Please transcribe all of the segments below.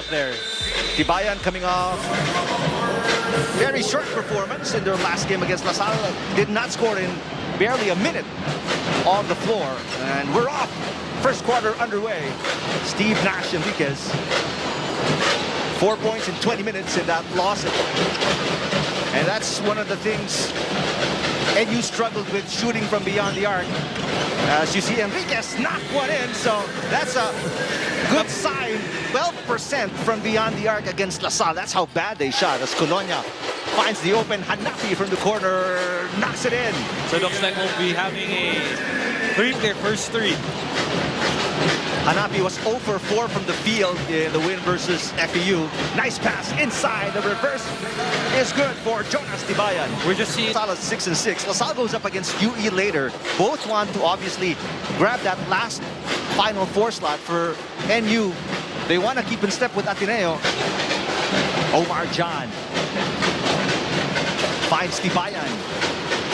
there. Tibayan coming off very short performance in their last game against LaSalle. Did not score in barely a minute on the floor. And we're off. First quarter underway. Steve Nash Enriquez. 4 points in 20 minutes in that loss. And that's one of the things NU struggled with, shooting from beyond the arc. As you see, Enriquez knocked one in, so that's a good sign. 12% from beyond the arc against LaSalle. That's how bad they shot. As Colonia finds the open Hanapi from the corner, knocks it in. So it looks like we'll be having their first three. Hanapi was 0 for 4 from the field in the win versus FEU. Nice pass inside. The reverse is good for Jonas Tibayan. We're just seeing LaSalle 6-6. LaSalle goes up against UE later. Both want to obviously grab that last Final Four slot for NU. They want to keep in step with Ateneo. Omar John finds Tibayan.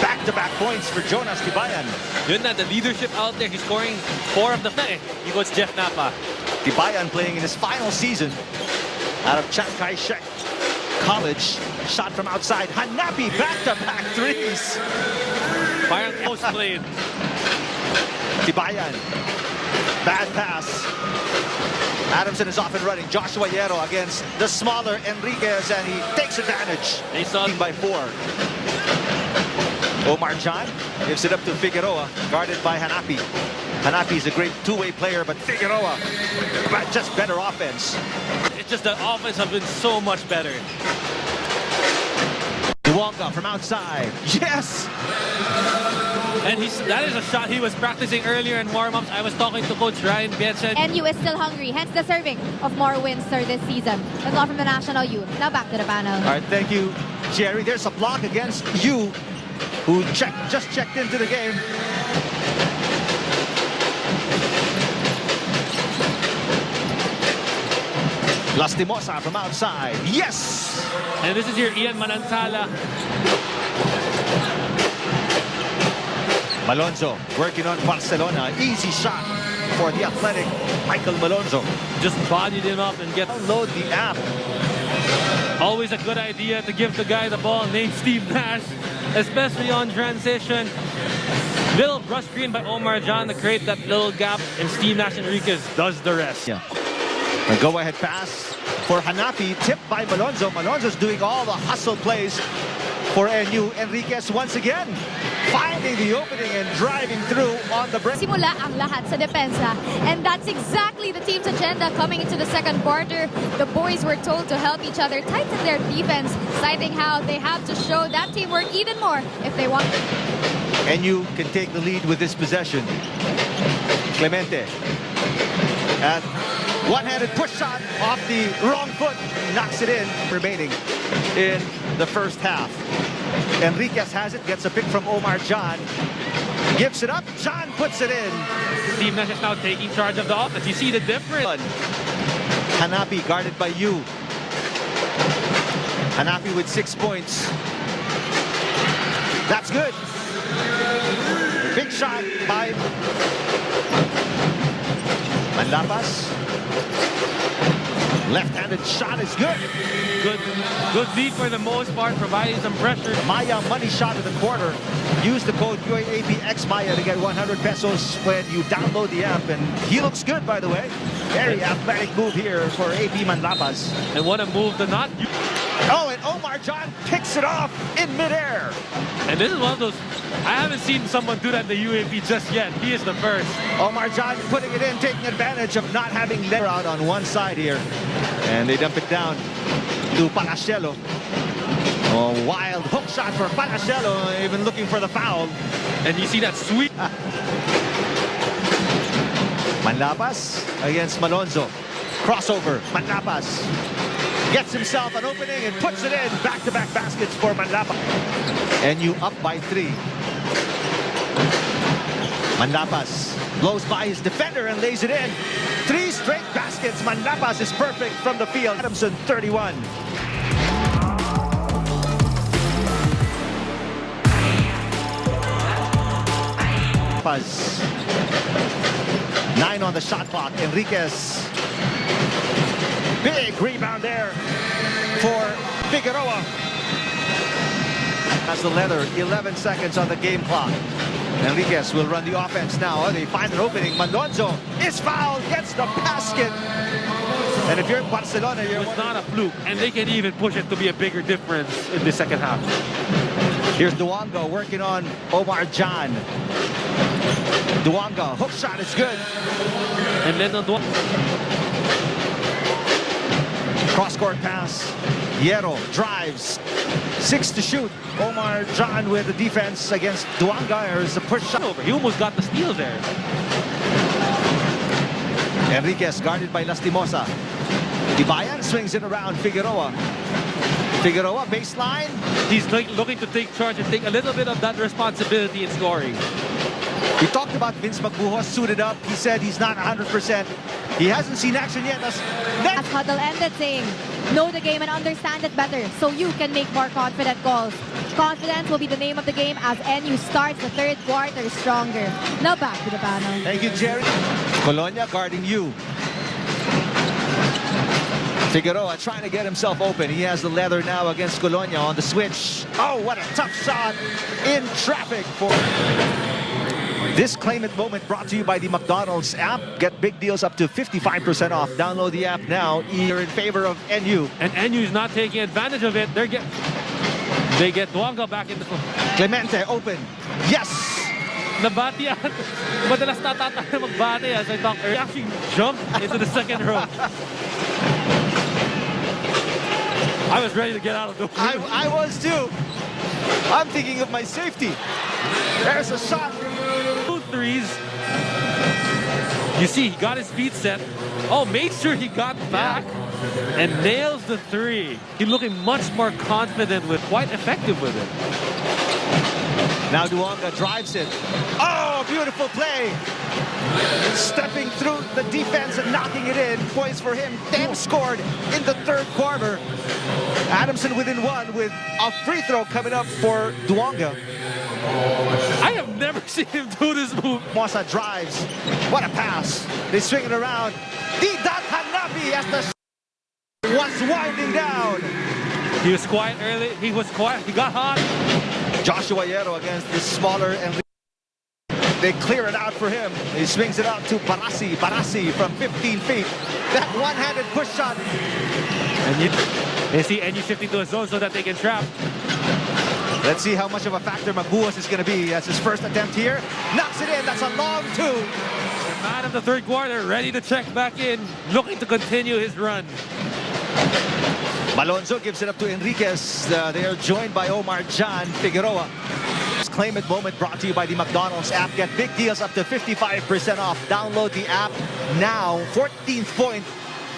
Back-to-back points for Jonas Tibayan. Yun na, the leadership out there. He's scoring 4 of the 5. He goes Jeff Napa. Tibayan playing in his final season out of Chiang Kai-shek College. Shot from outside. Hanapi back-to-back threes. Fire post played. Tibayan. Bad pass. Adamson is off and running. Joshua Yero against the smaller Enriquez, and he takes advantage. They saw by 4. Omar John gives it up to Figueroa, guarded by Hanapi. Hanapi is a great two-way player, but Figueroa, just better offense. It's just the offense has been so much better. Duwonga from outside. Yes! And that is a shot he was practicing earlier in warm-ups. I was talking to Coach Ryan Bietchen. NU is still hungry, hence the serving of more wins this season. That's all from the National U. Now back to the panel. All right, thank you, Jerry. There's a block against U, who just checked into the game. Lastimosa from outside. Yes! And this is your Ian Manansala. Malonzo working on Barcelona. Easy shot for the athletic Michael Malonzo. Just bodied him up and get... Download the app. Always a good idea to give the guy the ball named Steve Nash, especially on transition. Little brush screen by Omar John to create that little gap, and Steve Nash Enriquez does the rest. Yeah. A go-ahead pass for Hanapi, tipped by Malonzo. Malonzo's doing all the hustle plays for NU. Enriquez once again finding the opening and driving through on the break. Simula ang lahat sa depensa, and that's exactly the team's agenda coming into the second quarter. The boys were told to help each other tighten their defense, citing how they have to show that teamwork even more if they want. NU can take the lead with this possession. Clemente. And one-handed push shot off the wrong foot. Knocks it in. Remaining in the first half. Enriquez has it. Gets a pick from Omar John. Gives it up. John puts it in. Steve Nash is now taking charge of the offense. You see the difference. Hanapi guarded by Yu. Hanapi with 6 points. That's good. Big shot by Manlapas. Left-handed shot is good. Good lead for the most part, providing some pressure. Maya money shot of the quarter. Use the code UAAP XMaya to get 100 pesos when you download the app. And he looks good, by the way. Very athletic move here for AP Manlapas. And what a move to not... Oh, and Omar John picks it off in midair. And this is one of those... I haven't seen someone do that in the UAP just yet. He is the first. Omar John putting it in, taking advantage of not having let out on one side here. And they dump it down to Palacielo. Oh, wild hook shot for Palacielo, even looking for the foul. And you see that sweep. Manlapas against Malonzo. Crossover, Manlapas gets himself an opening and puts it in. Back-to-back baskets for Manlapas. NU up by 3. Manlapas blows by his defender and lays it in. 3 straight baskets. Manlapas is perfect from the field. Adamson 31. Paz. 9 on the shot clock. Enriquez Big rebound there for Figueroa. That's the leather. 11 seconds on the game clock. Enriquez will run the offense now. They find an opening. Malonzo is fouled, gets the basket. And if you're in Barcelona, you're... It's not a fluke, and they can even push it to be a bigger difference in the second half. Here's Duongo working on Omar John. Duongo, hook shot is good. And then the Cross-court pass. Jero drives. 6 to shoot. Omar John with the defense against Duonga. There's a push shot. over. He almost got the steal there. Enriquez guarded by Lastimosa. Ibayan swings it around Figueroa. Figueroa baseline. He's looking to take charge and take a little bit of that responsibility in scoring. We talked about Vince Magbuhos suited up. He said he's not 100%. He hasn't seen action yet. As Huddle ended saying, know the game and understand it better so you can make more confident calls. Confidence will be the name of the game as NU starts the third quarter stronger. Now back to the panel. Thank you, Jerry. Colonia guarding you. Figueroa trying to get himself open. He has the leather now against Colonia on the switch. Oh, what a tough shot in traffic for... This Claim It moment brought to you by the McDonald's app. Get big deals up to 55% off. Download the app now. You're in favor of NU. And NU is not taking advantage of it. They get Duonga back in the... Clemente open. Yes! Nabati yan. Madalas natatay na magbati as I talk earlier. He actually jumped into the second row. I was ready to get out of the way. I was too. I'm thinking of my safety. There's a shot. 2 threes. You see, he got his feet set. Oh, made sure he got back and nails the 3. He's looking much more confident with, quite effective with it. Now Duonga drives it. Oh, beautiful play. Stepping through the defense and knocking it in. Points for him. 10 scored in the third quarter. Adamson within 1 with a free throw coming up for Duonga. I have never seen him do this move. Mosa drives. What a pass. They swing it around. Didat Hanabi as the was winding down. He was quiet early. He was quiet. He got hot. Joshua Jero against the smaller and they clear it out for him. He swings it out to Barasi. Barasi from 15 feet. That one-handed push shot. And they see NU shifting to a zone so that they can trap. Let's see how much of a factor Magbuhos is going to be. That's his first attempt here. Knocks it in. That's a long 2. The man of the third quarter, ready to check back in, looking to continue his run. Malonzo gives it up to Enriquez. They are joined by Omar John. Figueroa. Claim It moment brought to you by the McDonald's app. Get big deals up to 55% off. Download the app now. 14th point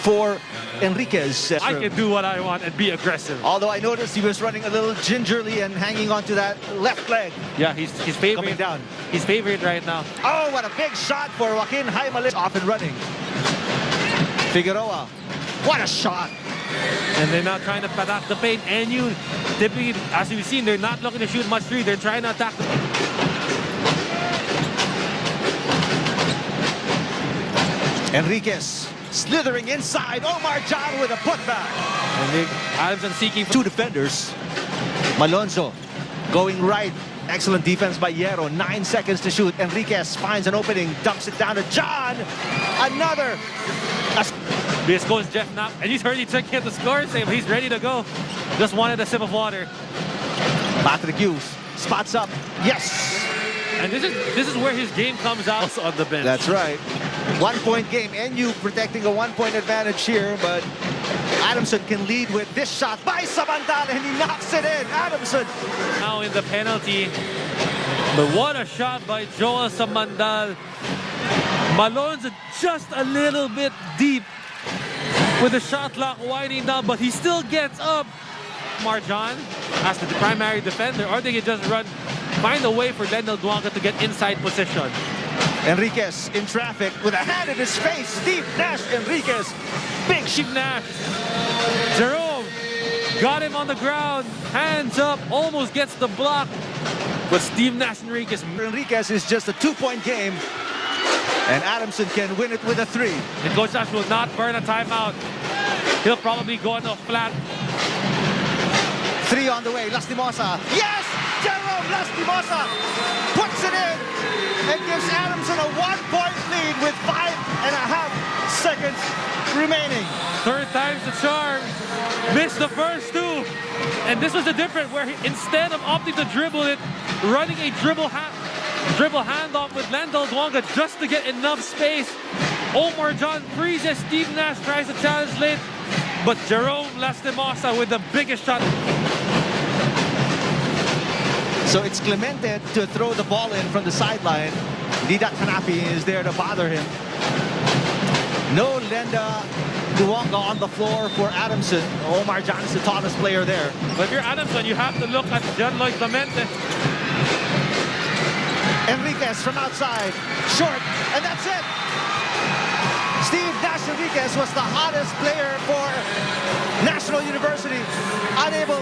for Enriquez. I can do what I want and be aggressive. Although I noticed he was running a little gingerly and hanging onto that left leg. Yeah, he's favorite. Coming down. He's favorite right now. Oh, what a big shot for Joaquin Jaimales. Off and running. Figueroa. What a shot. And they're now trying to attack the paint. NU, typically, as we've seen, they're not looking to shoot much 3. They're trying to attack the... Enriquez slithering inside. Omar John with a putback. And Adamson seeking for 2 defenders. Malonzo going right. Excellent defense by Jero. 9 seconds to shoot. Enriquez finds an opening. Dumps it down to John. Another. This goes Jeff Knapp, and he's already checking at the score. Save. He's ready to go. Just wanted a sip of water. Patrick Hughes spots up. Yes. And this is where his game comes out on the bench. That's right. 1-point game. NU protecting a 1-point advantage here, but Adamson can lead with this shot by Samandal, and he knocks it in. Adamson. Now in the penalty. But what a shot by Joel Samandal. Malonzo just a little bit deep with the shot clock winding down, but he still gets up. Marjan as the primary defender, or they can just find a way for Lendl Duonga to get inside position. Enriquez in traffic with a hand in his face. Steve Nash Enriquez. Big Steve Nash. Jerome got him on the ground. Hands up. Almost gets the block. But Steve Nash Enriquez. Enriquez is just a 2-point game. And Adamson can win it with a 3. And Coach Nash will not burn a timeout. He'll probably go on a flat. 3 on the way. Lastimosa. Yes! Jerome Lastimosa puts it in and gives ADAMSON a 1-point lead with 5.5 seconds remaining. Third time's the charm. Missed the first 2. And this was the difference where instead of opting to dribble it, running a dribble handoff with Lendl Duanga just to get enough space. Omar John freezes. Steve Nash tries to challenge late. But Jerome Lastimosa with the biggest shot. So it's Clemente to throw the ball in from the sideline. Didat Hanapi is there to bother him. No Lenda Duanga on the floor for ADAMSON. Omar John is the tallest player there. But if you're ADAMSON, you have to look at John Lloyd Clemente. Enriquez from outside. Short. And that's it. Steve Nash Enriquez was the hottest player for National University. Unable